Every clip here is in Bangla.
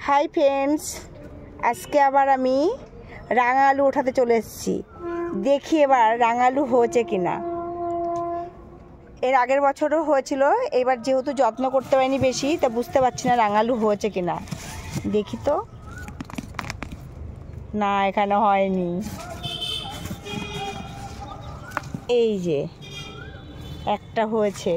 হাই ফ্রেন্ডস, আজকে আবার আমি রাঙা আলু ওঠাতে চলে এসেছি। দেখি এবার রাঙা আলু হয়েছে কিনা। এর আগের বছরও হয়েছিল, এবার যেহেতু যত্ন করতে পারিনি বেশি, তা বুঝতে পারছি না রাঙা আলু হয়েছে কিনা। দেখি তো, না এখানে হয়নি। এই যে একটা হয়েছে,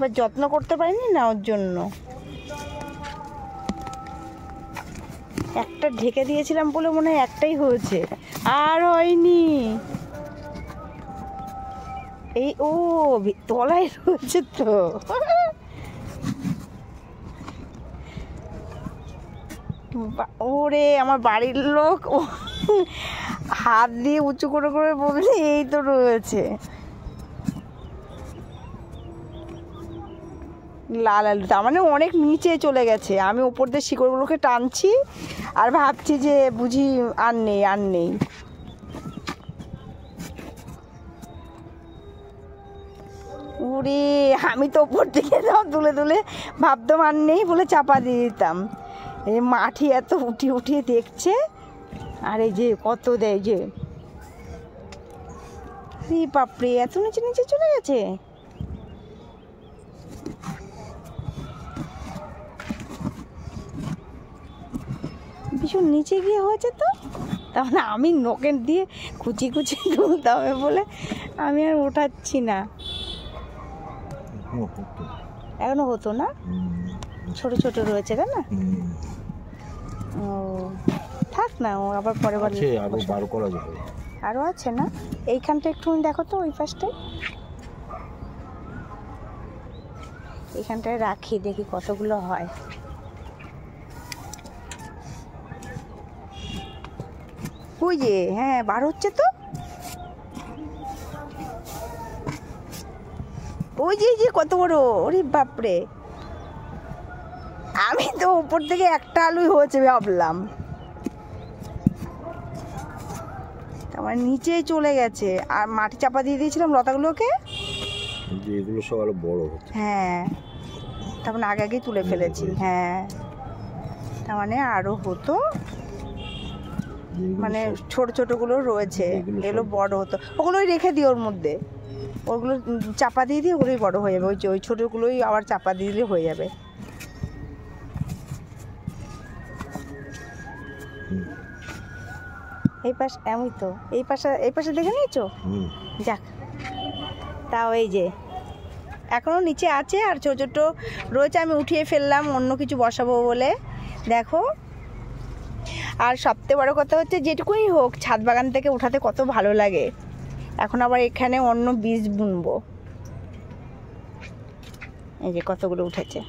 এবার যত্ন করতে পারিনি না, ওর জন্য একটা ঢেকে দিয়েছিলাম বলে মনে হয় একটাই হয়েছে, আর হয়নি। এই ও তলায় রয়েছে তো। ওরে আমার বাড়ির লোক হাত দিয়ে উঁচু করে করে বলছে এই তো রয়েছে লাল আলু। তার মানে অনেক নিচে চলে গেছে। আমি উপর দিয়ে শিকড়গুলোকে টানছি আর ভাবছি যে বুঝি আর নেই আর নেই। ওরে আমি তো উপর থেকে সব তুলে তুলে ভাবতাম আর নেই বলে চাপা দিয়ে দিতাম। এই মাটি এত উঠিয়ে উঠিয়ে দেখছে, আর এই যে কত দেয় যে, বাপরে এত নিচে নিচে চলে গেছে। ভীষণ নিচে গিয়ে হয়েছে তো। তাহলে আমি নখের দিয়ে কুচি কুচি তুলতে হবে বলে আমি আর ওঠাচ্ছি না। এখনো হতো না, ছোট ছোট রয়েছে তাই না? ও থাক না, ও আবার পরে আরো আছে না। এইখানটা একটু দেখো তো, ওই পাশটায় এইখানটায় রাখি, দেখি কতগুলো হয়। ওই যে হ্যাঁ বার হচ্ছে তো, ওই যে কত বড়। ওরে বাপরে, আমি তো উপর থেকে একটা আলুই হয়েছে ভাবলাম, আমার নিচে চলে গেছে। আর মাটি চাপা দিয়ে দিয়েছিলাম লতাগুলোকে, এগুলো সব আরো বড় হচ্ছে। হ্যাঁ তার মানে আগে আগেই তুলে ফেলেছি। হ্যাঁ তার মানে আরো হতো, মানে ছোট ছোটগুলো রয়েছে, এগুলো বড় হতো। ওগুলোই রেখে দিই ওর মধ্যে, ওগুলো চাপা দিয়ে দিই, ওগুলোই বড় হয়ে যাবে। ওই ছোটোগুলোই আবার চাপা দিয়ে দিলে হয়ে যাবে। এই পাশ এমনই তো, এই পাশে দেখে নিয়েছো? যাক, তাও এই যে এখনও নিচে আছে আর ছোটো ছোটো রয়েছে। আমি উঠিয়ে ফেললাম অন্য কিছু বসাবো বলে, দেখো। আর সবথেকে বড় কথা হচ্ছে, যেটুকুই হোক ছাদ বাগান থেকে উঠাতে কত ভালো লাগে। এখন আবার এখানে অন্য বীজ বুনবো। এই যে কতগুলো উঠেছে।